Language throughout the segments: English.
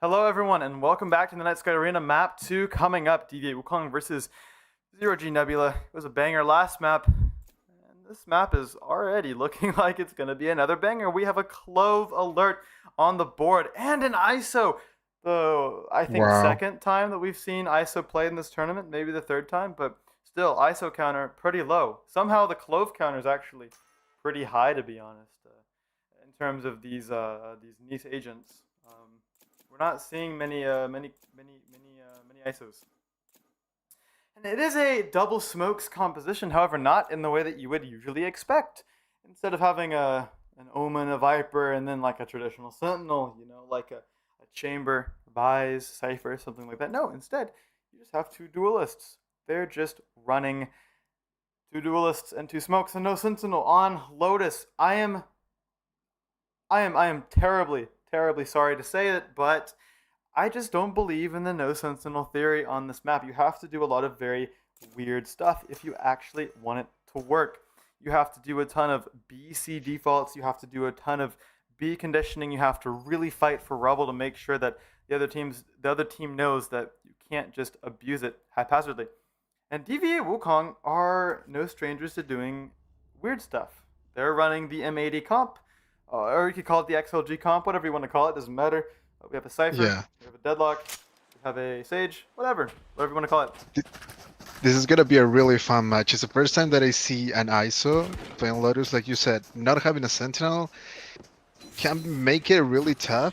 Hello everyone and welcome back to the Night Sky Arena map 2 coming up. DV8 Wukong versus 0G Nebula. It was a banger last map. And this map is already looking like it's going to be another banger. We have a Clove alert on the board and an ISO. The, I think, second time that we've seen ISO played in this tournament. Maybe the third time, but still, ISO counter pretty low. Somehow the Clove counter is actually pretty high, to be honest, in terms of these niche agents. We're not seeing many ISOs. And it is a double smokes composition, however, not in the way that you would usually expect. Instead of having an Omen, a Viper, and then like a traditional Sentinel, you know, like a Chamber, Buys, Cypher, something like that. No, instead, you just have two duelists. They're just running two duelists and two smokes and no Sentinel on Lotus. I am terribly sorry to say it, but I just don't believe in the no sentinel theory on this map. You have to do a lot of very weird stuff if you actually want it to work. You have to do a ton of BC defaults, you have to do a ton of B conditioning, you have to really fight for rubble to make sure that the other team knows that you can't just abuse it haphazardly. And DV8 Wukong are no strangers to doing weird stuff. They're running the M80 comp. Or you could call it the XLG comp, whatever you want to call it, doesn't matter. We have a Cypher, we have a Deadlock, we have a Sage, whatever you want to call it. This is going to be a really fun match. It's the first time that I see an ISO playing Lotus, like you said. Not having a Sentinel can make it really tough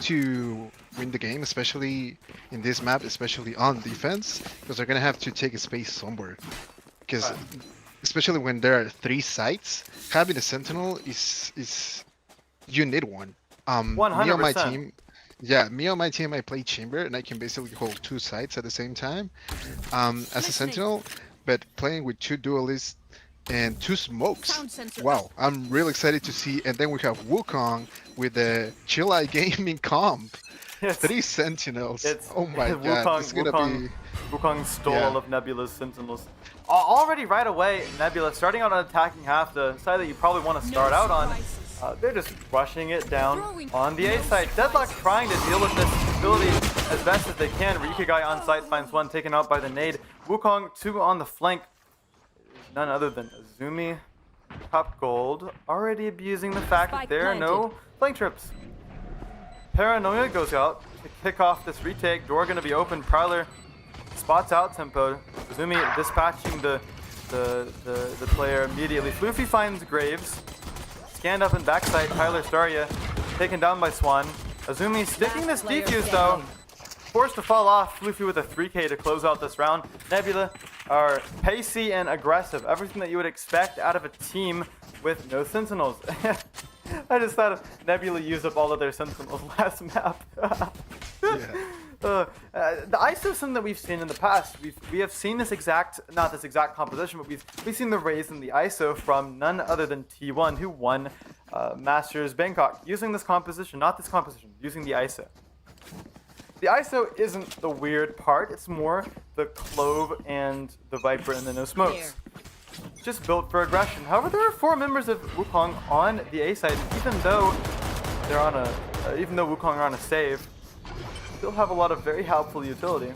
to win the game, especially in this map, especially on defense, because they're going to have to take a space somewhere. Because especially when there are 3 sites, having a Sentinel is you need one. 100%. Me on my team, I play Chamber, and I can basically hold 2 sites at the same time as a Sentinel, but playing with 2 duelists and 2 smokes. Wow, I'm really excited to see. And then we have Wukong with the Chill Eye Gaming comp. 3 Sentinels. Oh my god, it's gonna be... Wukong stole all of Nebula's Sentinels. Already right away, Nebula starting out on attacking half, the side that you probably want to start out on. They're just rushing it down on the A side. Deadlock trying to deal with this ability as best as they can. Ryukigai on site finds one taken out by the nade. Wukong 2 on the flank. None other than Azumi. Top gold already abusing the fact that there are no flank trips. Paranoia goes out to kick off this retake. Door gonna be open. Prowler spots out tempo. Azumi dispatching the player immediately. Floofy finds Graves. Scanned up in backside. Tyler Staria taken down by Swan. Azumi sticking this defuse though. Forced to fall off. Floofy with a 3K to close out this round. Nebula are pacey and aggressive. Everything that you would expect out of a team with no Sentinels. I just thought Nebula used up all of their Sentinels last map. The ISO sim that we've seen in the past, we have seen this not this exact composition, but we've seen the raise in the ISO from none other than T1, who won Masters Bangkok, using this composition, not this composition, using the ISO. The ISO isn't the weird part, it's more the Clove and the Viper and the no smokes. Just built for aggression. However, there are 4 members of Wukong on the A side, and even though Wukong are on a save, still have a lot of very helpful utility.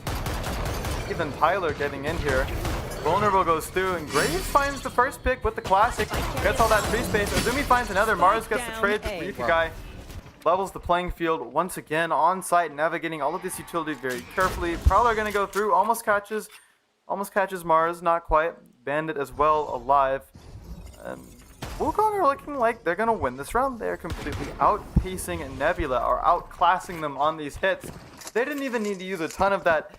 Even Tyler getting in here. Vulnerable goes through, and Graves finds the first pick with the classic. Gets all that free space. Azumi finds another. Mars gets the trade. The Ryukigai levels the playing field once again on site, navigating all of this utility very carefully. Prowler gonna go through. Almost catches Mars. Not quite. Bandit as well alive. And Wukong are looking like they're gonna win this round. They're completely outpacing Nebula, or outclassing them on these hits. They didn't even need to use a ton of that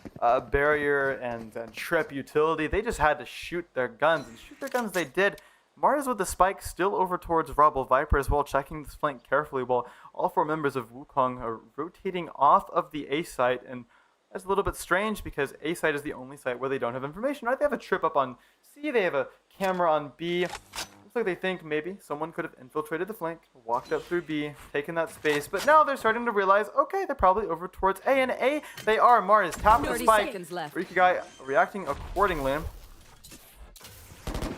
barrier and trip utility. They just had to shoot their guns, and shoot their guns they did. Mars with the spike still over towards Rubble. Viper as well checking this flank carefully, while all 4 members of Wukong are rotating off of the A site. And that's a little bit strange because A site is the only site where they don't have information, right? They have a trip up on C, they have a camera on B. Looks like they think maybe someone could have infiltrated the flank, walked up through B, taken that space, but now they're starting to realize, okay, they're probably over towards A, and A they are. Mars tapping the spike. Ryukigai reacting accordingly.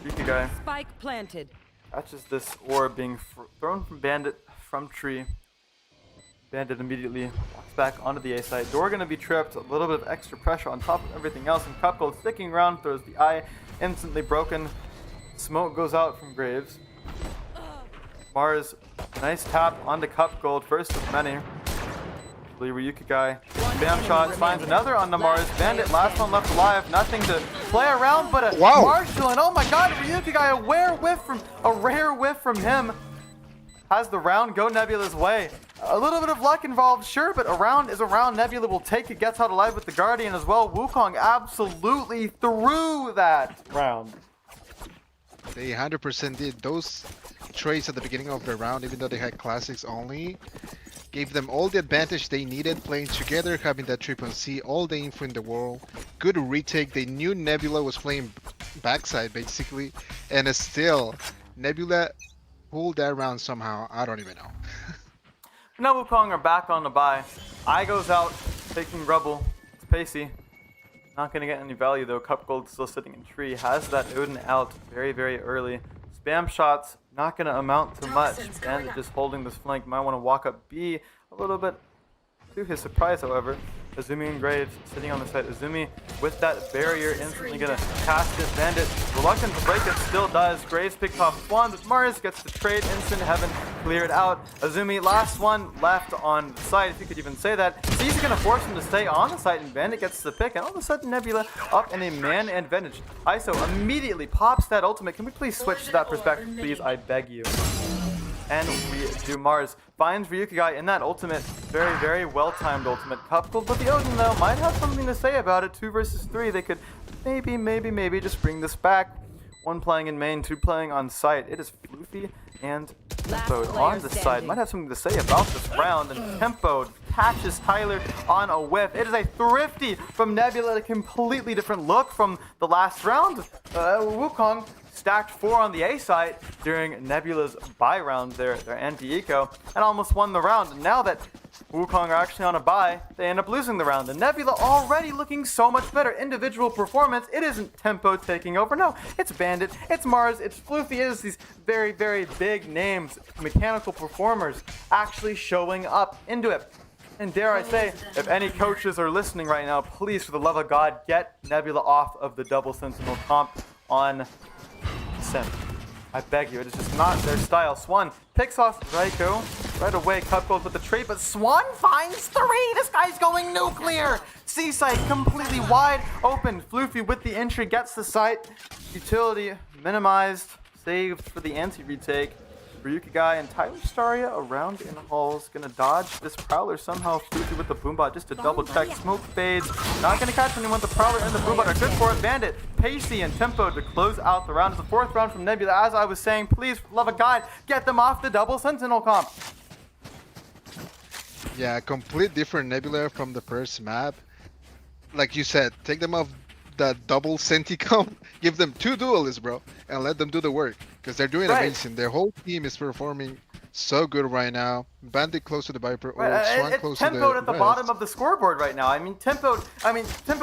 Ryukigai. Spike planted. Catches this orb being thrown from Bandit from tree. Bandit immediately walks back onto the A side. Door gonna be tripped. A little bit of extra pressure on top of everything else. And Cupgold sticking around, throws the eye, instantly broken. Smoke goes out from Graves. Mars, nice tap onto Cupgold, first of many. Ryuki guy, spam shots, finds another on the Mars. Bandit, last one left alive, nothing to play around but a Marshall, and oh my god, Ryuki guy, a rare whiff from him. Has the round go Nebula's way. A little bit of luck involved, sure, but a round is a round. Nebula will take it, gets out alive with the Guardian as well. Wukong absolutely threw that round. They 100% did. Those trades at the beginning of the round, even though they had classics only, gave them all the advantage they needed playing together, having that triple C, all the info in the world. Good retake. They knew Nebula was playing backside basically, and still Nebula pulled that round somehow. I don't even know. Now Wukong are back on the bye. Eye goes out, taking Rebel. It's pacey. Not gonna get any value though. Cupgold still sitting in tree. Has that Odin out very, very early. Spam shots, not gonna amount to much. Bandit just holding this flank. Might want to walk up B a little bit. To his surprise, however, Azumi and Graves sitting on the side. Azumi with that barrier instantly gonna cast it. Bandit reluctant to break it, still does. Graves picked off Swan, but Mars gets the trade. Instant heaven cleared out. Azumi last one left on the site, if you could even say that. C's gonna force him to stay on the site, and Bandit gets the pick. And all of a sudden, Nebula up in a man advantage. ISO immediately pops that ultimate. Can we please switch to that perspective, please? I beg you. And we do. Mars finds Ryuki guy in that ultimate. Very, very well-timed ultimate. Cupgold, but the Odin, though, might have something to say about it. 2 versus 3. They could maybe just bring this back. 1 playing in main, 2 playing on site. It is Floofy and Tempo on the side. Might have something to say about this round. And Tempo catches Tyler on a whiff. It is a thrifty from Nebula. A completely different look from the last round. Wukong stacked 4 on the A side during Nebula's bye round, their anti-eco, and almost won the round. And now that Wukong are actually on a bye, they end up losing the round. And Nebula already looking so much better. Individual performance, it isn't Tempo taking over. No, it's Bandit, it's Mars, it's Floofy. It is these very, very big names, mechanical performers, actually showing up into it. And dare I say, if any coaches are listening right now, please, for the love of God, get Nebula off of the double Sentinel comp on Sim. I beg you, it is just not their style. Swan picks off Raiko right away. Cupgold with the trade, but Swan finds 3. This guy's going nuclear. C-site completely wide open. Floofy with the entry gets the site. Utility minimized, saved for the anti-retake. Ryuki guy and Tyler Staria around in the halls. Gonna dodge this Prowler somehow. Floofy with the Boombot just to double check. Smoke fades. Not gonna catch anyone. The Prowler and the Boombot are good for it. Bandit, Pacey, and Tempo to close out the round. It's the 4th round from Nebula. As I was saying, please, for the love of God, get them off the double Sentinel comp. Yeah, complete different Nebula from the first map. Like you said, take them off the double Senti comp. Give them 2 duelists, bro, and let them do the work. Because they're doing amazing. Their whole team is performing so good right now. Bandit close to the Viper, or Swan close to the Tempo at the bottom of the scoreboard right now. I mean, Tempo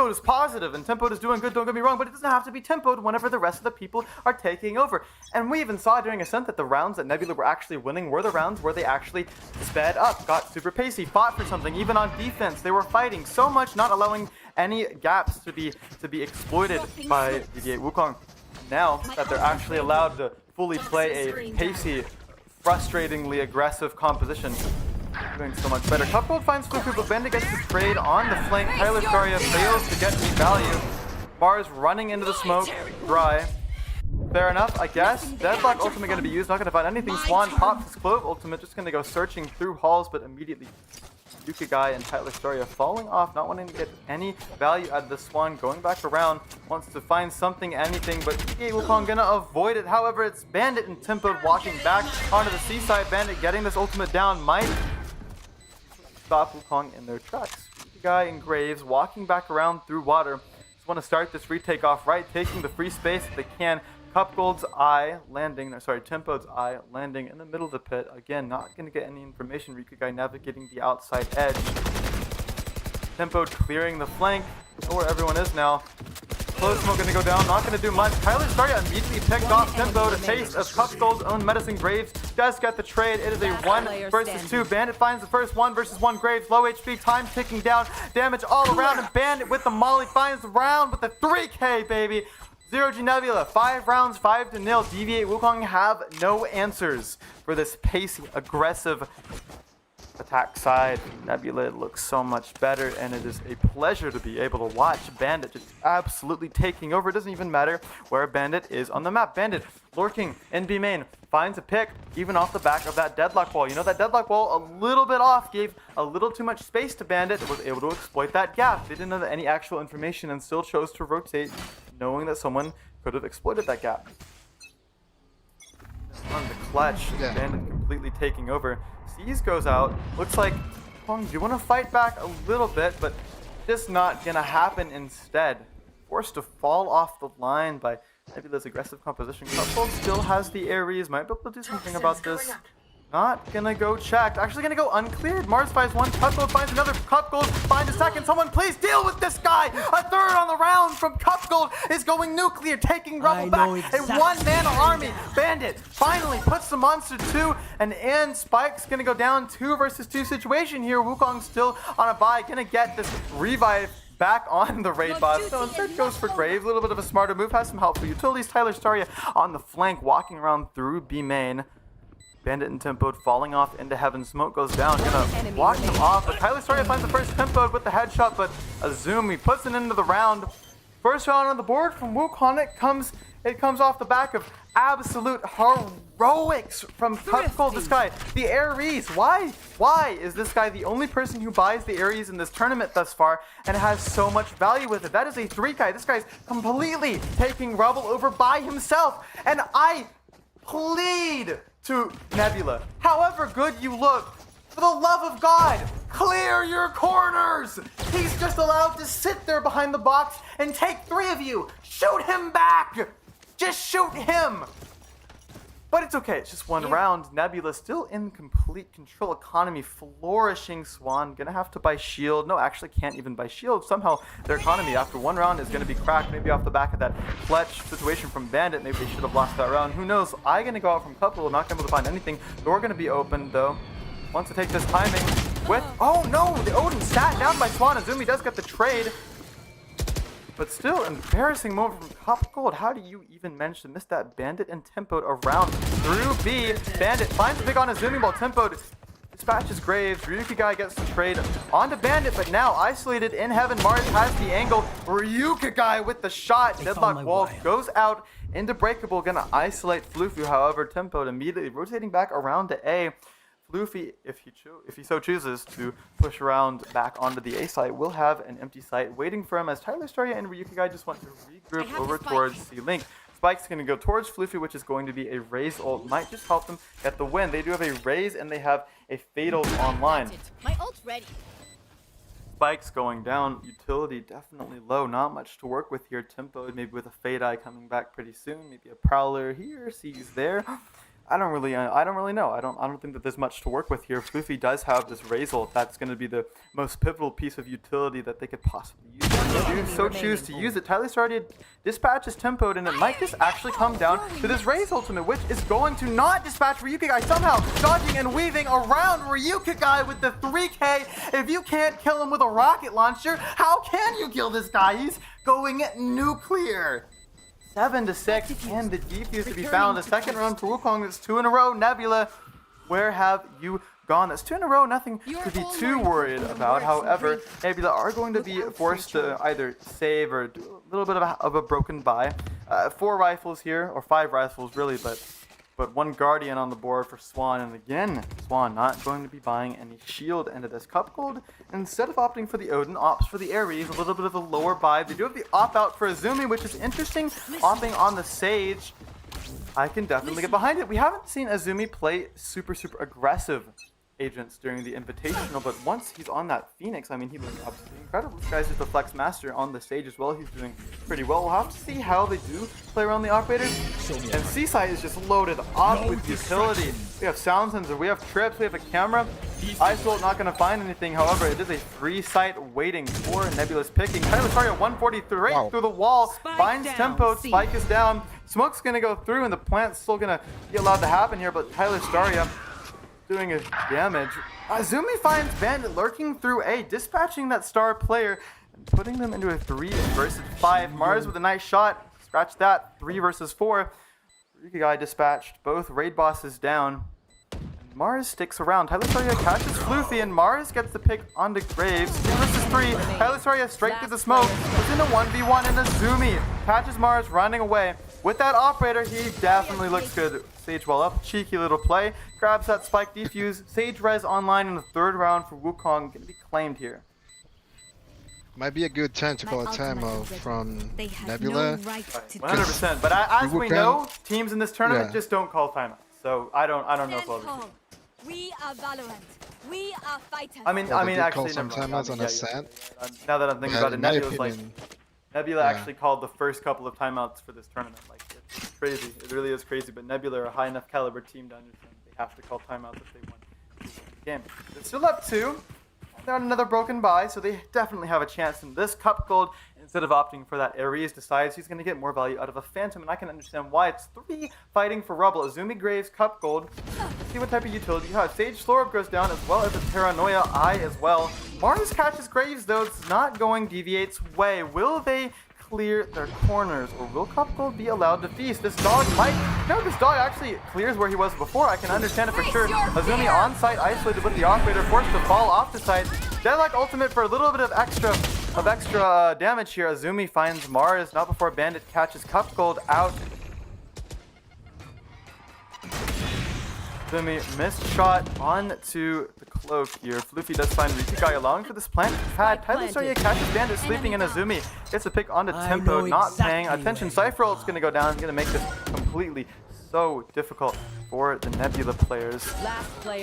is positive and Tempo is doing good, don't get me wrong, but it doesn't have to be tempoed whenever the rest of the people are taking over. And we even saw during Ascent that the rounds that Nebula were actually winning were the rounds where they actually sped up, got super pacey, fought for something. Even on defense, they were fighting so much, not allowing any gaps to be exploited by DV8 Wukong. Now that they're actually allowed to fully play a pacey, frustratingly aggressive composition, doing so much better. Cupgold finds Floofy, but Bandit gets the trade on the flank. Tyler Staria fails to get any value. Mars running into the smoke, dry. Fair enough, I guess. Deadlock ultimate going to be used, not going to find anything. Swan pops his Clove ultimate, just going to go searching through halls, but immediately Yuki guy and Tyler Staria falling off, not wanting to get any value out of the Swan, going back around, wants to find something, anything, but DV8 Wukong gonna avoid it. However, it's Bandit and Tempo walking back onto the seaside. Bandit getting this ultimate down might stop Wukong in their tracks. Yuki guy and Graves walking back around through water. Just want to start this retake off right, taking the free space that they can. Cupgold's eye landing, Tempo's eye landing in the middle of the pit. Again, not going to get any information. Ryuki guy navigating the outside edge. Tempo clearing the flank. Know where everyone is now. Close smoke gonna go down, not gonna do much. Tyler Staria immediately picked off Tempo. A taste of Cupskull's own medicine. Graves does get the trade. It is a 1 versus 2. Bandit finds the first 1 versus 1. Graves low HP, time ticking down, damage all around, and Bandit with the molly finds the round with the 3K, baby. 0G Nebula, 5 rounds, 5-0. DV8 Wukong have no answers for this pacey, aggressive attack side. Nebula looks so much better, and it is a pleasure to be able to watch Bandit just absolutely taking over. It doesn't even matter where Bandit is on the map. Bandit lurking in B main, finds a pick even off the back of that deadlock wall. You know, that deadlock wall a little bit off, gave a little too much space to Bandit, was able to exploit that gap. They didn't know any actual information and still chose to rotate, knowing that someone could have exploited that gap. On the clutch, Bandit completely taking over. Seas goes out. Looks like Wukong, you want to fight back a little bit, but just not gonna happen instead. Forced to fall off the line by Nebula's aggressive composition. Cupgold still has the Ares, might be able to do something about this. Not gonna go checked. Actually gonna go uncleared. Mars finds 1. Cupgold finds another. Cupgold finds a second. Someone please deal with this guy. A 3rd on the round from Cupgold is going nuclear, taking Rubble back. A 1-man army. Bandit finally puts the monster 2, and Spike's gonna go down 2 versus 2 situation here. Wukong still on a bye, gonna get this revive back on the raid boss. So instead goes for Graves. A little bit of a smarter move. Has some helpful utilities. Tyler Staria on the flank, walking around through B main. Bandit and Tempo falling off into heaven. Smoke goes down, gonna walk him off, but Tyler Staria finds the first Tempo with the headshot, but Azumi puts it into the round. First round on the board from Wukong. It comes off the back of absolute heroics from Cupgold. This guy, the Ares. Why is this guy the only person who buys the Ares in this tournament thus far and has so much value with it? That is a 3K. This guy's completely taking Rubble over by himself, and I plead to Nebula, however good you look, for the love of God, clear your corners! He's just allowed to sit there behind the box and take 3 of you. Shoot him back! Just shoot him! But it's okay, it's just 1 round. Nebula still in complete control. Economy flourishing. Swan gonna have to buy shield. No, actually can't even buy shield. Somehow their economy after 1 round is gonna be cracked. Maybe off the back of that clutch situation from Bandit. Maybe they should have lost that round. Who knows? I'm gonna go out from Couple. Not gonna be able to find anything. Door gonna be open though. Wants to take this timing with. Oh no! The Odin sat down by Swan. Azumi does get the trade. But still, embarrassing moment from Cupgold. How do you even manage to miss that? Bandit and Tempo around through B. Bandit finds the pick on Azumi while Tempo dispatches Graves. Ryuki guy gets the trade onto Bandit, but now isolated in heaven. Mars has the angle. Ryuki guy with the shot. Deadlock wall goes out into breakable. Gonna isolate Floofy. However, Tempo immediately rotating back around to A. Floofy, if he so chooses to push around back onto the A site, will have an empty site waiting for him as Tyler Staria and Ryuki guy just want to regroup over towards C-Link. Spike's going to go towards Floofy, which is going to be a Raze ult. Might just help them get the win. They do have a Raze and they have a Fatal online. My ult's ready. Spike's going down. Utility definitely low. Not much to work with here. Tempo maybe with a Fade Eye coming back pretty soon. Maybe a Prowler here. Sees there. I don't really know. I don't think that there's much to work with here. Floofy does have this Raze ult. That's going to be the most pivotal piece of utility that they could possibly use. If they do so choose to use it, Tyler started dispatches Tempoed, and it might just actually come down to this Raze ultimate, which is going to not dispatch Ryuki guy, somehow dodging and weaving around Ryuki guy with the 3K. If you can't kill him with a rocket launcher, how can you kill this guy? He's going nuclear. 7-6, and the defuse to be found. The second round for Wukong. That's 2 in a row. Nebula, where have you gone? That's 2 in a row. Nothing to be too worried about. However, Nebula are going to be forced to either save or do a little bit of a broken buy. 4 rifles here, or 5 rifles really, but 1 Guardian on the board for Swan. And again, Swan not going to be buying any shield into this Cupgold. Instead of opting for the Odin, opts for the Ares, a little bit of a lower buy. They do have the opt-out for Azumi, which is interesting. Opting on the Sage, I can definitely get behind it. We haven't seen Azumi play super aggressive agents during the Invitational, but once he's on that Phoenix, I mean, he looks absolutely incredible. This guy's just a flex master on the stage as well. He's doing pretty well. We'll have to see how they do play around the operators. And Seaside is just loaded up with utility. We have sound sensor, we have trips, we have a camera. Isolt not going to find anything, however, it is a 3-site waiting for Nebula's picking. Tyler Saria 143 through the wall, finds tempo, spike is down. Smoke's going to go through and the plant's still going to be allowed to happen here, but Tyler Saria doing his damage. Azumi finds Bandit lurking through A, dispatching that star player and putting them into a 3 versus 5. Mars with a nice shot, scratch that, 3 versus 4. Rika guy dispatched, both raid bosses down. Mars sticks around. Tyler Saria catches Floofy, and Mars gets the pick onto Graves. 2 versus 3. Tyler Saria straight through the smoke. Was in a 1v1, and Azumi catches Mars running away. With that operator, he definitely looks good. Sage well up. Cheeky little play. Grabs that spike defuse. Sage res online in the 3rd round for Wukong. Gonna be claimed here. Might be a good time to call a timeout from Nebula. 100%. But as we know, teams in this tournament just don't call timeouts. So I don't know if I'll be. We are Valorant. We are fighters. I mean, actually, some timeouts on Ascent. Now that I'm thinking about it, Nebula actually called the first couple of timeouts for this tournament. Like, it's crazy. It really is crazy. But Nebula are a high enough caliber team to understand they have to call timeouts if they want to win the game. They're still up 2. They're on another broken bye, so they definitely have a chance in this Cup Gold. Instead of opting for that, Ares decides he's going to get more value out of a Phantom, and I can understand why. It's 3 fighting for Rubble. Azumi Graves, Cup Gold. Let's see what type of utility you have. Sage Slorb goes down, as well as a Paranoia Eye as well. Mars catches Graves, though. It's not going DV8's way. Will they clear their corners, or will Cup Gold be allowed to feast? This dog might... No, this dog actually clears where he was before. I can understand it for sure. Azumi on site, isolated with the operator, forced to fall off the site. Deadlock ultimate for a little bit of extra damage here. Azumi finds Mars, not before Bandit catches Cup Gold out. Azumi missed shot onto the cloak here. Floofy does find Rikigai allowing for this plant pad. Tyler Saria catches Bandit sleeping in. Azumi gets a pick onto Tempo, not paying attention. Cypher ult's gonna go down. It's gonna make this completely so difficult for the Nebula players.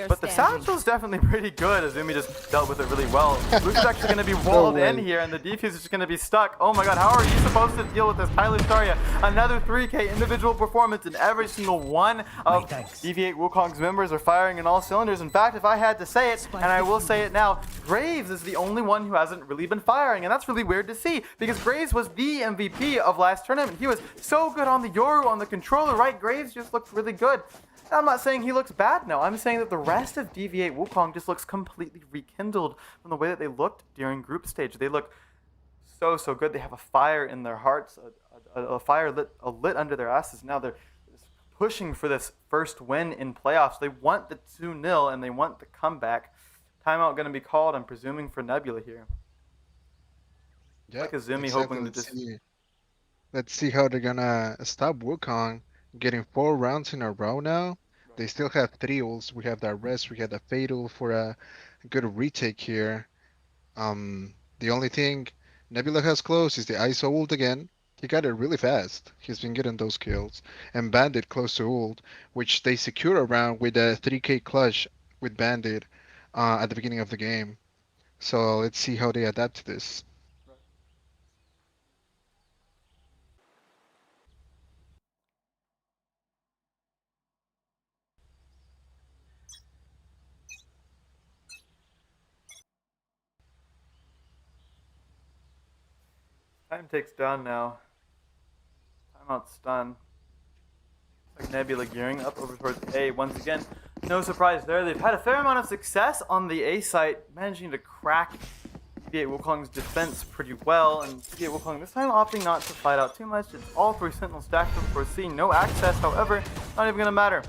But the Satchel's definitely pretty good. Azumi just dealt with it really well. Luke's actually going to be walled in here, and the defuse is just going to be stuck. Oh my god, how are you supposed to deal with this? Tyler Saria, another 3K individual performance, and every single one of DV8 Wukong's members are firing in all cylinders. In fact, if I had to say it, and I will say it now, Graves is the only one who hasn't really been firing, and that's really weird to see, because Graves was the MVP of last tournament. He was so good on the Yoru, on the controller, right? Graves just looked really good. I'm not saying he looks bad now. I'm saying that the rest of DV8 Wukong just looks completely rekindled from the way that they looked during group stage. They look so good. They have a fire in their hearts, a fire lit under their asses. Now they're just pushing for this first win in playoffs. They want the 2-0 and they want the comeback. Timeout going to be called, I'm presuming, for Nebula here. Yeah, like Azumi hoping to just... Let's see how they're gonna stop Wukong. Getting 4 rounds in a row now. They still have 3 ults. We have that rest. We have the fatal for a good retake here. The only thing Nebula has close is the ISO ult again. He got it really fast. He's been getting those kills. And Bandit close to ult, which they secure around with a 3K clutch with Bandit at the beginning of the game. So let's see how they adapt to this. Time ticks down now. Timeout's done. Like Nebula gearing up over towards A once again. No surprise there. They've had a fair amount of success on the A site, managing to crack DV8 Wukong's defense pretty well. And DV8 Wukong this time opting not to fight out too much. It's all 3 Sentinels stacked up for C. No access, however, not even going to matter.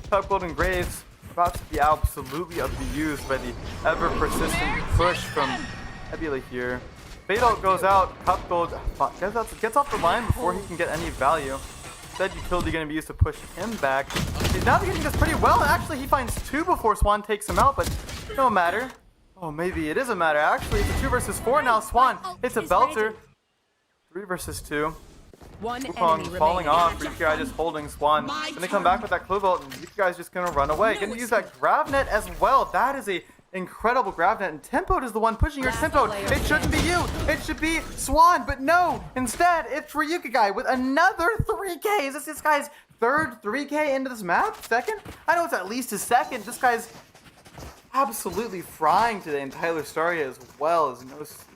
Cup Gold and Graves about to be absolutely abused by the ever-persistent push from Nebula here. Fatal goes out, Cup Gold gets off the line before he can get any value. Instead, utility going to be used to push him back. He's navigating this pretty well, and actually he finds 2 before Swan takes him out, but no matter. Oh, maybe it is a matter. Actually, it's a 2 versus 4 now. Swan hits a belter. 3 versus 2. One Wukong enemy falling remaining. off, Ryuki just holding Swan. Then they come back with that Clue Bolt, and Ryuki just gonna run away. Gonna use that Grav Net as well. That is a incredible Grav Net, and Tempo is the one pushing your Tempo. It shouldn't be you. It should be Swan, but no. Instead, it's Ryuki with another 3K. Is this guy's third 3K into this map? Second? I know it's at least his second. This guy's absolutely frying today, and Tyler Staria as well is no sleeper.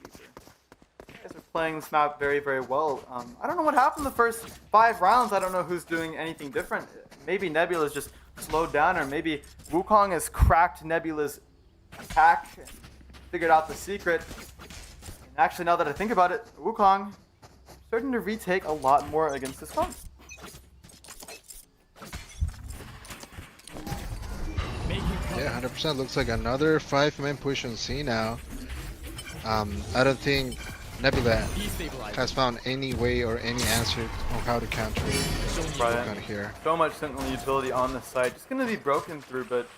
You guys are playing this map very, very well. I don't know what happened the first 5 rounds. I don't know who's doing anything different. Maybe Nebula's just slowed down, or maybe Wukong has cracked Nebula's attack, figured out the secret. And actually, now that I think about it, Wukong starting to retake a lot more against this comp. Yeah, 100%. Looks like another 5-man push on C now. I don't think Nebula has found any way or any answer on how to counter Wukong here. So much Sentinel utility on the side. Just going to be broken through, but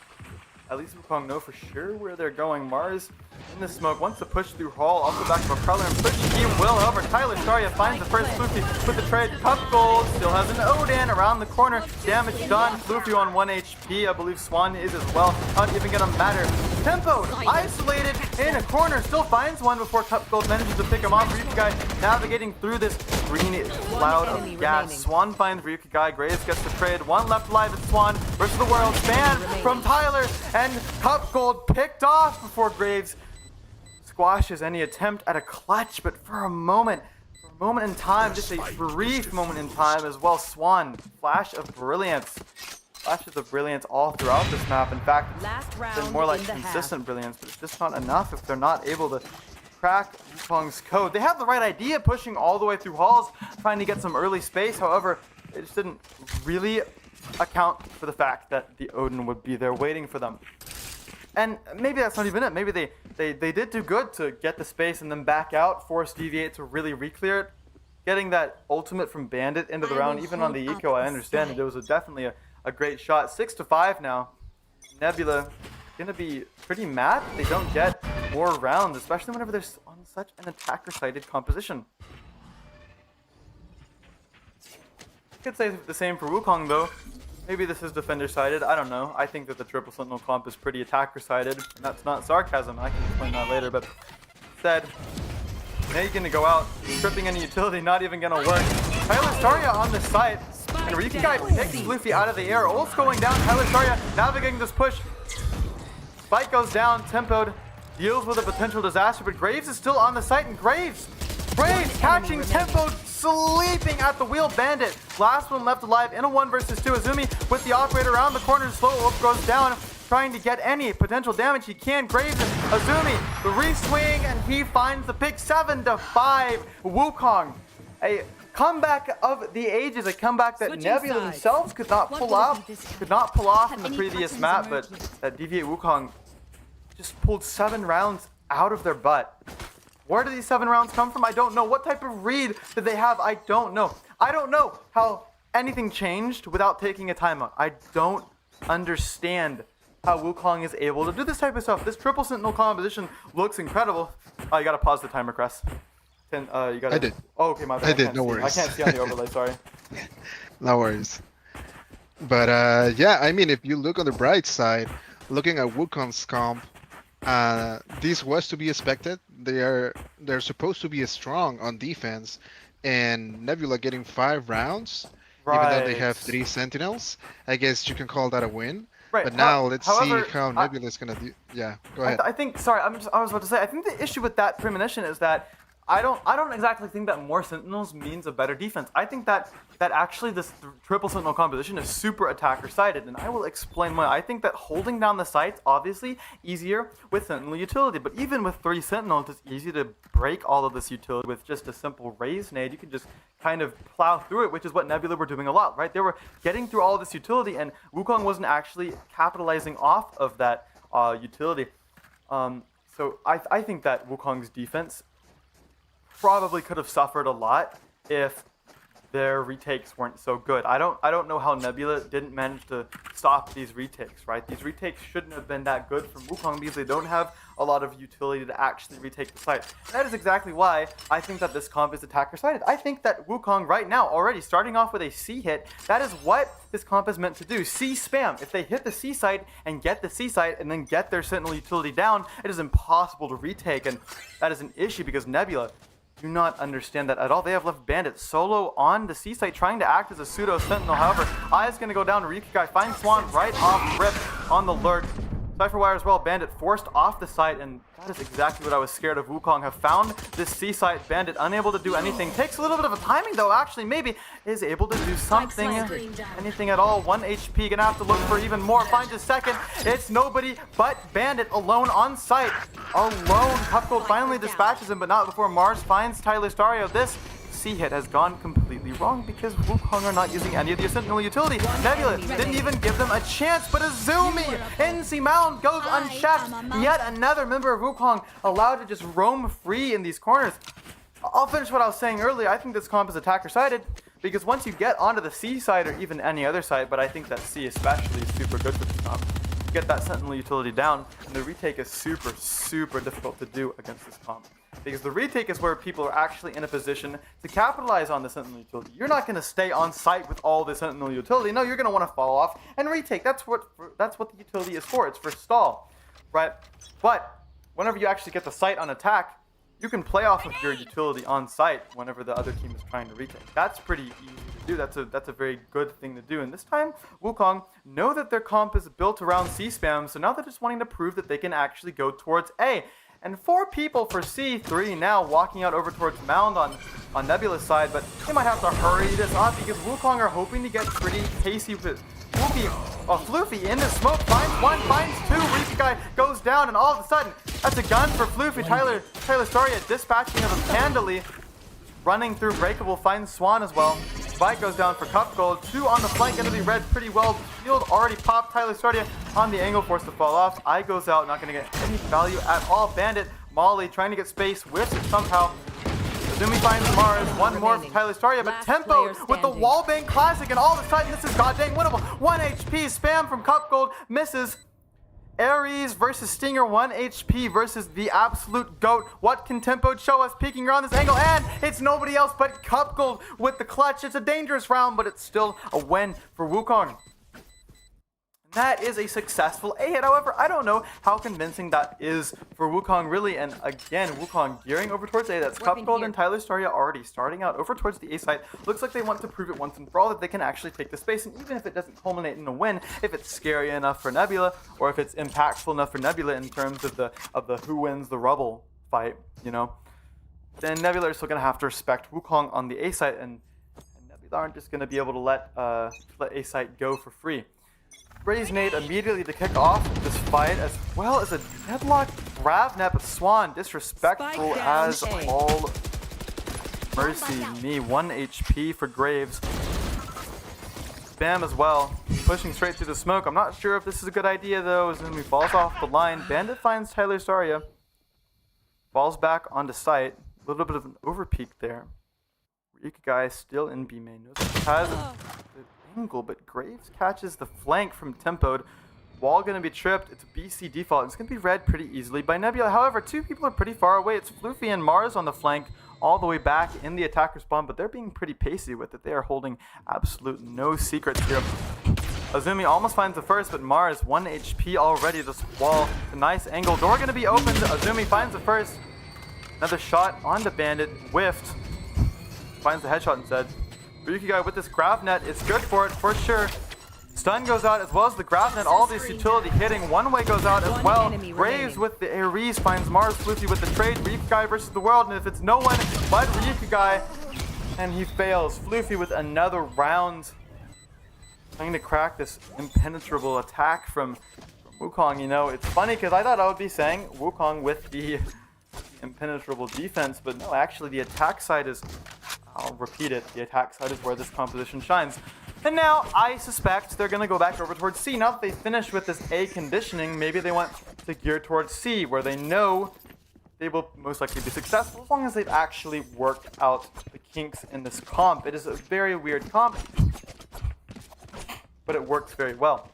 at least Wukong know for sure where they're going. Mars in the smoke wants to push through Hall, off the back of a Prowler, and push he will. However, Tyler Staria finds the first Floofy with the trade. Cup Gold still has an Odin around the corner. Damage done. Floofy on 1 HP. I believe Swan is as well. Not even gonna matter. Tempo isolated in a corner, still finds one before Cup Gold manages to pick him off. Ryuki navigating through this green cloud of gas. remaining. Swan finds Ryuki. Graves gets the trade. One left alive at Swan versus the world. Span from Tyler, and Cup Gold picked off before Graves squashes any attempt at a clutch. But for a moment in time, just a brief moment in time as well, Swan, flash of brilliance. Flashes of brilliance all throughout this map. In fact, Last it's round been more like in the half. consistent brilliance, but it's just not enough if they're not able to crack Wukong's code. They have the right idea, pushing all the way through halls, trying to get some early space. However, it just didn't really account for the fact that the Odin would be there waiting for them. And maybe that's not even it. Maybe they did do good to get the space and then back out, force DV8 to really re-clear it. Getting that ultimate from Bandit into the round, even on the eco, I understand that it was definitely a great shot. 6-5 now. Nebula gonna be pretty mad if they don't get more rounds, especially whenever they're on such an attacker-sided composition. Could say the same for Wukong though. Maybe this is defender-sided, I don't know. I think that the triple sentinel comp is pretty attacker-sided, and that's not sarcasm. I can explain that later, but instead, now you're gonna go out, stripping any utility, not even gonna work. Tyler Staria on the site, and Ryuki picks Luffy out of the air. Ult's going down, Tyler Staria navigating this push. Spike goes down, tempoed, deals with a potential disaster, but Graves is still on the site, and Graves catching Tempo, sleeping at the wheel. Bandit, last one left alive in a 1 versus 2. Azumi with the operator around the corner, slow ult goes down, trying to get any potential damage he can. Graves and Azumi, the re-swing, and he finds the pick. 7-5, Wukong. A comeback of the ages, a comeback that Switching Nebula sides. themselves could not What pull will it off, be this time? in the Any previous patterns map, but emerging? that DV8 Wukong just pulled 7 rounds out of their butt. Where do these 7 rounds come from? I don't know. What type of read did they have? I don't know. I don't know how anything changed without taking a timeout. I don't understand how Wukong is able to do this type of stuff. This triple sentinel composition looks incredible. Oh, you gotta pause the timer, Cress. You gotta... I did. Oh, okay, my bad. I did, can't no see. worries. I can't see on the overlay, sorry. No worries. But yeah, I mean, if you look on the bright side, looking at Wukong's comp, this was to be expected. They're supposed to be strong on defense, and Nebula getting 5 rounds, even though they have 3 Sentinels. I guess you can call that a win. Right. But now let's However, see how Nebula's gonna do. Yeah, go ahead. I think. Sorry, I was about to say. I think the issue with that premonition is that I don't exactly think that more Sentinels means a better defense. I think that actually this triple Sentinel composition is super attacker-sided, and I will explain why. I think that holding down the sites, obviously, easier with Sentinel utility, but even with 3 Sentinels, it's easy to break all of this utility with just a simple raise nade. You can just kind of plow through it, which is what Nebula were doing a lot, right? They were getting through all of this utility, and Wukong wasn't actually capitalizing off of that utility. So I think that Wukong's defense probably could have suffered a lot if their retakes weren't so good. I don't know how Nebula didn't manage to stop these retakes, right? These retakes shouldn't have been that good from Wukong because they don't have a lot of utility to actually retake the site. And that is exactly why I think that this comp is attacker-sided. I think that Wukong right now, already starting off with a C hit, that is what this comp is meant to do. C spam. If they hit the C site and get the C site and then get their Sentinel utility down, it is impossible to retake, and that is an issue because Nebula do not understand that at all. They have left Bandit solo on the C site trying to act as a pseudo Sentinel. However, Eye is going to go down. Ryuki guy finds Swan right off rip on the lurk. Cypher Wire as well. Bandit forced off the site, and that is exactly what I was scared of. Wukong have found this C site. Bandit unable to do anything. Takes a little bit of a timing though, actually. Maybe is able to do something. Anything at all. 1 HP. Gonna have to look for even more. Finds a second. It's nobody but Bandit alone on site. Alone. Cupgold finally dispatches him, but not before Mars finds Tyler Stario. This C hit has gone completely wrong because Wukong are not using any of the Sentinel utility. Nebula didn't even give them a chance, but Azumi NC Mound goes unchecked. Yet another member of Wukong allowed to just roam free in these corners. I'll finish what I was saying earlier. I think this comp is attacker-sided because once you get onto the C side or even any other side, but I think that C especially is super good for this comp, you get that Sentinel utility down, and the retake is super, super difficult to do against this comp. Because the retake is where people are actually in a position to capitalize on the Sentinel utility. You're not going to stay on site with all the Sentinel utility. No, you're going to want to fall off and retake. That's what the utility is for. It's for stall, right? But whenever you actually get the site on attack, you can play off of your utility on site whenever the other team is trying to retake. That's pretty easy to do. That's a very good thing to do. And this time, Wukong know that their comp is built around C spam, so now they're just wanting to prove that they can actually go towards A. And 4 people for C3 now walking out over towards Mound on Nebula's side, but they might have to hurry this up because Wukong are hoping to get pretty tasty with Floofy in the smoke, finds 1, finds 2, Ryuki guy goes down, and all of a sudden, that's a gun for Floofy. Tyler Staria dispatching of him handily, running through Breakable, finds Swan as well. Spike goes down for Cupgold. 2 on the flank, going to be read pretty well. Shield already popped. Tyler Staria on the angle, forced to fall off. Eye goes out, not going to get any value at all. Bandit, Molly trying to get space, whiffs it somehow. Azumi finds Mars, 1 more for Tyler Staria, but Tempo with the wallbang classic, and all of a sudden this is goddamn winnable. 1 HP spam from Cupgold, misses. Ares versus Stinger, 1 HP versus the absolute GOAT. What can Tempo show us peeking around this angle? And it's nobody else but Cupgold with the clutch. It's a dangerous round, but it's still a win for Wukong. That is a successful A hit. However, I don't know how convincing that is for Wukong really. And again, Wukong gearing over towards A. That's Cupgold and Tyler Staria already starting out over towards the A side. Looks like they want to prove it once and for all that they can actually take the space. And even if it doesn't culminate in a win, if it's scary enough for Nebula, or if it's impactful enough for Nebula in terms of the who wins the rubble fight, you know, then Nebula are still gonna have to respect Wukong on the A side, and Nebula aren't just gonna be able to let A side go for free. Raise Nate immediately to kick off this fight, as well as a deadlock grab net of Swan. Disrespectful as all. Mercy me. 1 HP for Graves. Spam as well. Pushing straight through the smoke. I'm not sure if this is a good idea though, as Azumi falls off the line. Bandit finds Tyler Staria. Falls back onto site. A little bit of an overpeak there. Ryuki guy still in B main. Has angle, but Graves catches the flank from Tempoed. Wall gonna be tripped. It's a BC default. It's gonna be read pretty easily by Nebula. However, 2 people are pretty far away. It's Floofy and Mars on the flank, all the way back in the attacker spawn, but they're being pretty pacey with it. They are holding absolute no secrets here. Azumi almost finds the first, but Mars 1 HP already. This wall, a nice angle. Door gonna be opened. Azumi finds the first. Another shot on the Bandit, whiffed. Finds the headshot instead. Ryuki guy with this grab net, it's good for it, for sure. Stun goes out as well as the grab net, all this utility hitting. 1 way goes out as well. Graves with the Ares finds Mars, Floofy with the trade. Ryuki guy versus the world, and if it's no one but Ryuki guy, and he fails. Floofy with another round. Trying to crack this impenetrable attack from Wukong. You know, it's funny because I thought I would be saying Wukong with the impenetrable defense, but no, actually the attack side is, I'll repeat it, the attack side is where this composition shines. And now I suspect they're going to go back over towards C. Now that they finished with this A conditioning, maybe they want to gear towards C, where they know they will most likely be successful as long as they've actually worked out the kinks in this comp. It is a very weird comp, but it works very well.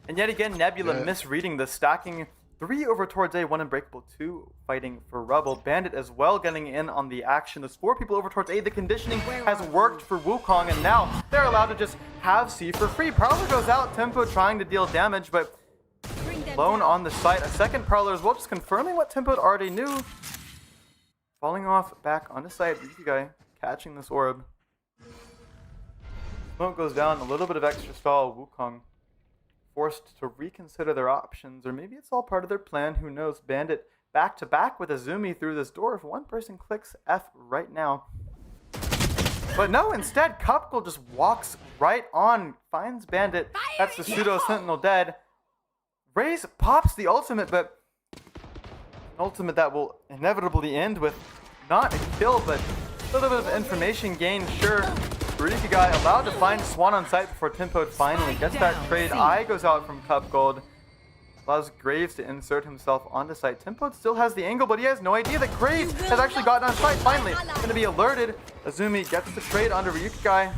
And yet again, Nebula misreading the stacking 3 over towards A, 1 Unbreakable, 2 fighting for Rebel. Bandit as well getting in on the action. There's 4 people over towards A. The conditioning has worked for Wukong, and now they're allowed to just have C for free. Prowler goes out, Tempo trying to deal damage, but alone on the site. A second Prowler as well, just confirming what Tempo already knew. Falling off back on the site. Ryuki guy catching this orb. Smoke goes down, a little bit of extra stall. Wukong forced to reconsider their options, or maybe it's all part of their plan, who knows. Bandit back to back with Azumi through this door. If one person clicks F right now. But no, instead, Cupgold just walks right on, finds Bandit. That's the pseudo Sentinel dead. Raze pops the ultimate, but an ultimate that will inevitably end with not a kill, but a little bit of information gained, sure. Ryuki guy allowed to find Swan on site before Tempo finally gets that trade. Eye goes out from Cupgold. Allows Graves to insert himself onto site. Tempo still has the angle, but he has no idea that Graves has actually gotten on site. Finally, going to be alerted. Azumi gets the trade onto Ryuki guy.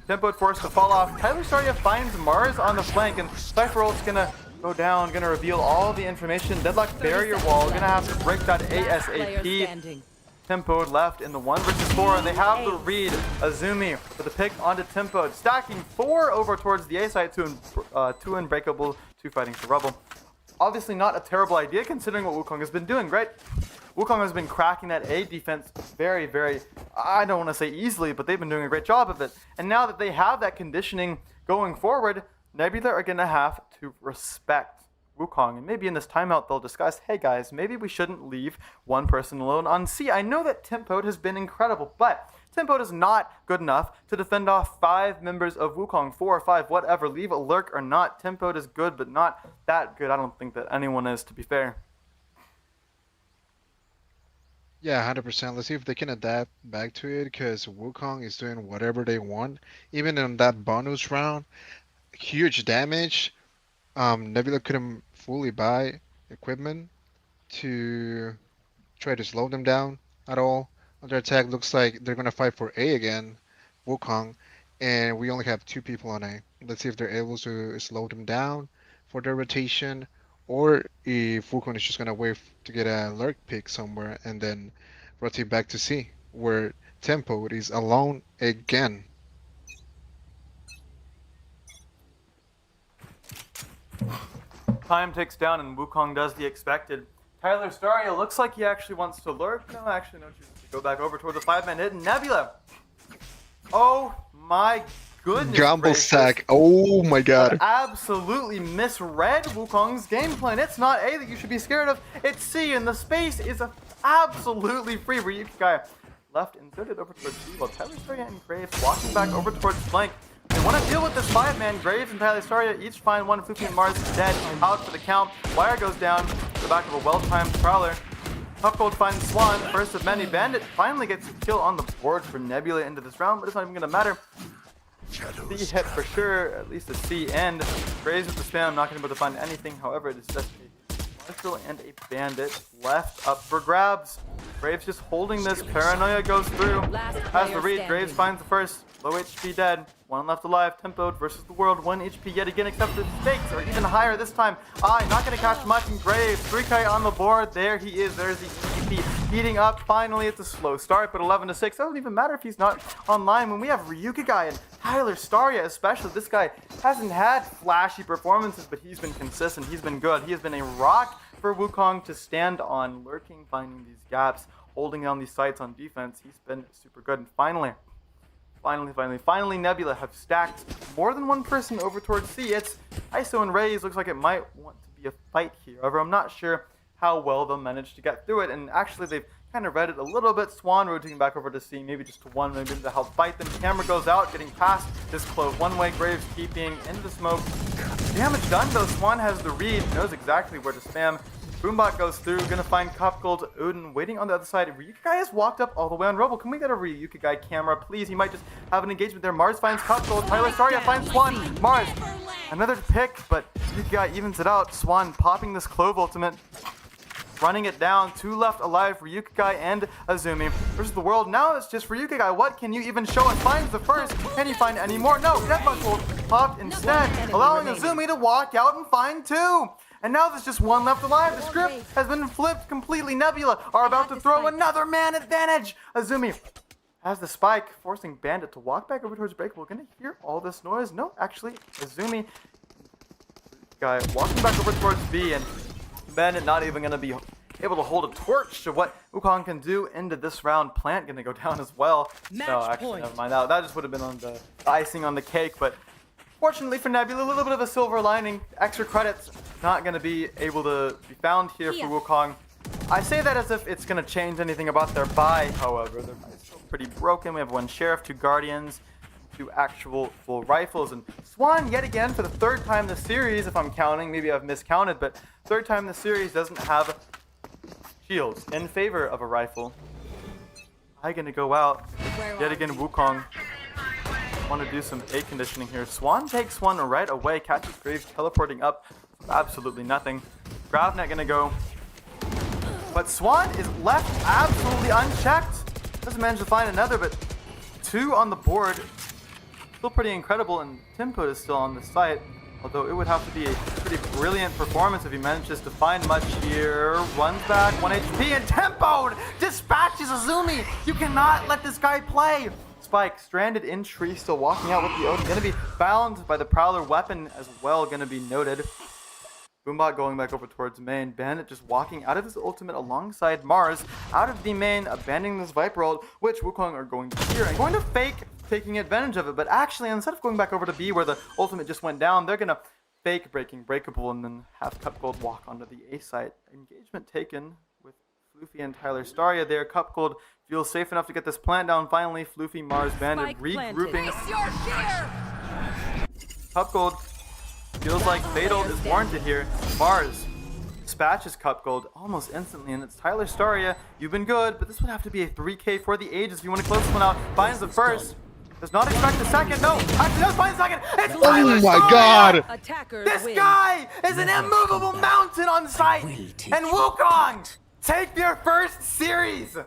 Tempo forced to fall off. Tyler Staria finds Mars on the flank, and Cypher ult's going to go down, going to reveal all the information. Deadlock barrier wall, going to have to break that ASAP. Tempo left in the 1 versus 4, and they have the read. Azumi with a pick onto Tempo, stacking 4 over towards the A side, 2 Unbreakable, 2 fighting for Rebel. Obviously not a terrible idea considering what Wukong has been doing, right? Wukong has been cracking that A defense very, very, I don't want to say easily, but they've been doing a great job of it. And now that they have that conditioning going forward, Nebula are going to have to respect Wukong, and maybe in this timeout they'll discuss, hey guys, maybe we shouldn't leave one person alone on C. I know that Tempo has been incredible, but Tempo is not good enough to defend off 5 members of Wukong, 4 or 5, whatever, leave a lurk or not. Tempo is good, but not that good. I don't think that anyone is, to be fair. Yeah, 100%. Let's see if they can adapt back to it, because Wukong is doing whatever they want. Even in that bonus round, huge damage. Nebula couldn't fully buy equipment to try to slow them down at all. Under attack, looks like they're going to fight for A again, Wukong, and we only have 2 people on A. Let's see if they're able to slow them down for their rotation, or if Wukong is just going to wait to get a lurk pick somewhere and then rotate back to C, where Tempo is alone again. Time ticks down and Wukong does the expected. Tyler Staria looks like he actually wants to lurk. No, actually, no, chooses to go back over toward the 5-man hit. Nebula. Oh my goodness. Jumble sack. Oh my god. Absolutely misread Wukong's game plan. It's not A that you should be scared of. It's C, and the space is absolutely free. Ryuki guy left inserted over towards C, while Tyler Staria and Graves walking back over towards flank. They want to deal with this 5-man. Graves and Tyler Staria each find one. Fluky and Mars dead. Out for the count. Wire goes down to the back of a well-timed Prowler. Cupgold finds Swan. First of many. Bandit finally gets a kill on the board for Nebula into this round, but it's not even going to matter. C hit for sure. At least a C end. Graves with the spam. Not going to be able to find anything. However, it is just a Marshall and a Bandit left up for grabs. Graves just holding this. Paranoia goes through. Has the read. Graves finds the first. Low HP dead. 1 left alive. Tempoed versus the world. 1 HP yet again, except the stakes are even higher this time. Not going to catch much in Graves. 3K on the board. There he is. There's the EP heating up. Finally, it's a slow start, but 11-6. That doesn't even matter if he's not online. When we have Ryuki guy and Tyler Staria especially, this guy hasn't had flashy performances, but he's been consistent. He's been good. He has been a rock for Wukong to stand on, lurking, finding these gaps, holding down these sites on defense. He's been super good. And finally, Nebula have stacked more than one person over towards C. It's ISO and Raze. Looks like it might want to be a fight here. However, I'm not sure how well they'll manage to get through it. And actually, they've kind of read it a little bit. Swan rotating back over to C, maybe just to 1, maybe to help fight them. Camera goes out, getting past this close one-way. Graves keeping into the smoke. Damage done, though. Swan has the read, knows exactly where to spam. Boombot goes through, gonna find Cupgold, Odin waiting on the other side. Ryuki guy has walked up all the way on Rebel. Can we get a Ryuki guy camera, please? He might just have an engagement there. Mars finds Cupgold. Tyler Staria finds Swan. Mars, another pick, but Ryuki guy evens it out. Swan popping this Clove ultimate. running it down. 2 left alive for Ryukikai and Azumi versus the world. Now it's just for Ryukikai. What can you even show us? Finds the first. Can he find any more? No, Deathbug will pop instead, allowing Azumi to walk out and find 2. And now there's just 1 left alive. The script has been flipped completely. Nebula are about to throw another man advantage. Azumi has the spike, forcing Bandit to walk back over towards Breakable. Gonna hear all this noise? No, actually, Azumi guy walking back over towards B, and Bandit not even gonna be able to hold a torch to what Wukong can do into this round. Plant gonna go down as well. No, actually, never mind. That just would have been on the icing on the cake, but fortunately for Nebula, a little bit of a silver lining. Extra credits not gonna be able to be found here for Wukong. I say that as if it's gonna change anything about their buy, however. Their buy is still pretty broken. We have 1 Sheriff, 2 Guardians, 2 actual full rifles, and Swan yet again for the 3rd time this series, if I'm counting, maybe I've miscounted, but 3rd time this series doesn't have shields in favor of a rifle. I'm gonna go out yet again. Wukong want to do some A conditioning here. Swan takes 1 right away, catches Graves teleporting up, absolutely nothing. Gravnet gonna go, but Swan is left absolutely unchecked. Doesn't manage to find another, but 2 on the board. Still pretty incredible, and Timpo is still on the site. Although it would have to be a pretty brilliant performance if he manages to find much here. Runs back, 1 HP, and Tempo dispatches Azumi. You cannot let this guy play. Spike stranded in tree, still walking out with the Odin. Gonna be bound by the Prowler weapon as well, gonna be noted. Boombot going back over towards main. Bandit just walking out of his ultimate alongside Mars, out of the main, abandoning this Viper ult, which Wukong are going to hear and going to fake taking advantage of it. But actually, instead of going back over to B where the ultimate just went down, they're gonna fake breaking Breakable and then have Cup Gold walk onto the A site. Engagement taken with Floofy and Tyler Staria there. Cup Gold feels safe enough to get this plant down finally. Floofy, Mars, Bandit regrouping. Cup Gold feels like Fatal is warranted here. Mars dispatches Cup Gold almost instantly, and it's Tyler Staria. You've been good, but this would have to be a 3K for the ages if you want to close this one out. Finds the first. Does not expect the second. No, actually does find the second. It's Tyler Oh my Staria! god! This guy is an immovable mountain on site. And Wukong take their first series.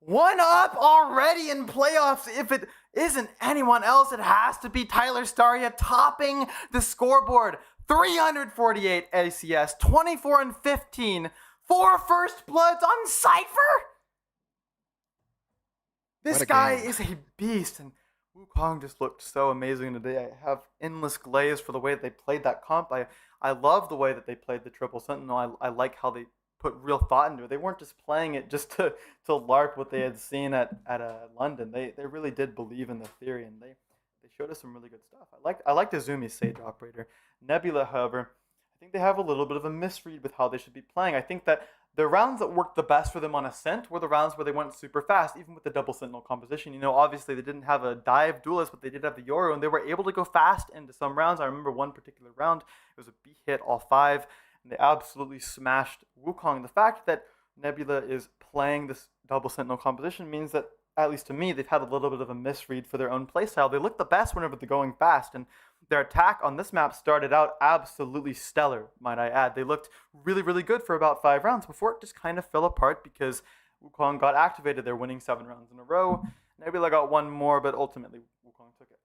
1 up already in playoffs. If it isn't anyone else, it has to be Tyler Staria topping the scoreboard. 348 ACS, 24 and 15, 4 first bloods on Cypher. This guy is a beast, and Wukong just looked so amazing today. I have endless glaze for the way that they played that comp. I love the way that they played the Triple Sentinel. I like how they put real thought into it. They weren't just playing it just to LARP what they had seen at London. They really did believe in the theory, and they showed us some really good stuff. I liked Azumi's Sage Operator. Nebula, however, I think they have a little bit of a misread with how they should be playing. I think that the rounds that worked the best for them on Ascent were the rounds where they went super fast, even with the double Sentinel composition. You know, obviously they didn't have a dive duelist, but they did have the Yoru, and they were able to go fast into some rounds. I remember one particular round, it was a B hit all 5, and they absolutely smashed Wukong. The fact that Nebula is playing this double Sentinel composition means that, at least to me, they've had a little bit of a misread for their own playstyle. They look the best whenever they're going fast, and their attack on this map started out absolutely stellar, might I add. They looked really, really good for about 5 rounds before it just kind of fell apart because Wukong got activated. They're winning 7 rounds in a row. Nebula got 1 more, but ultimately Wukong took it.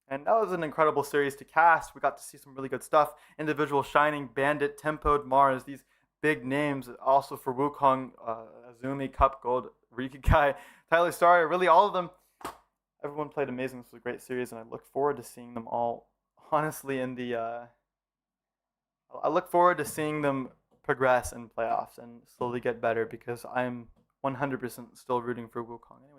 And that was an incredible series to cast. We got to see some really good stuff. Individual Shining, Bandit, Tempoed, Mars, these big names also for Wukong, Azumi, Cup Gold, Rikikai, Tyler Staria, really all of them. Everyone played amazing. This was a great series, and I look forward to seeing them all, honestly, in the... I look forward to seeing them progress in playoffs and slowly get better because I'm 100% still rooting for Wukong. Anyway.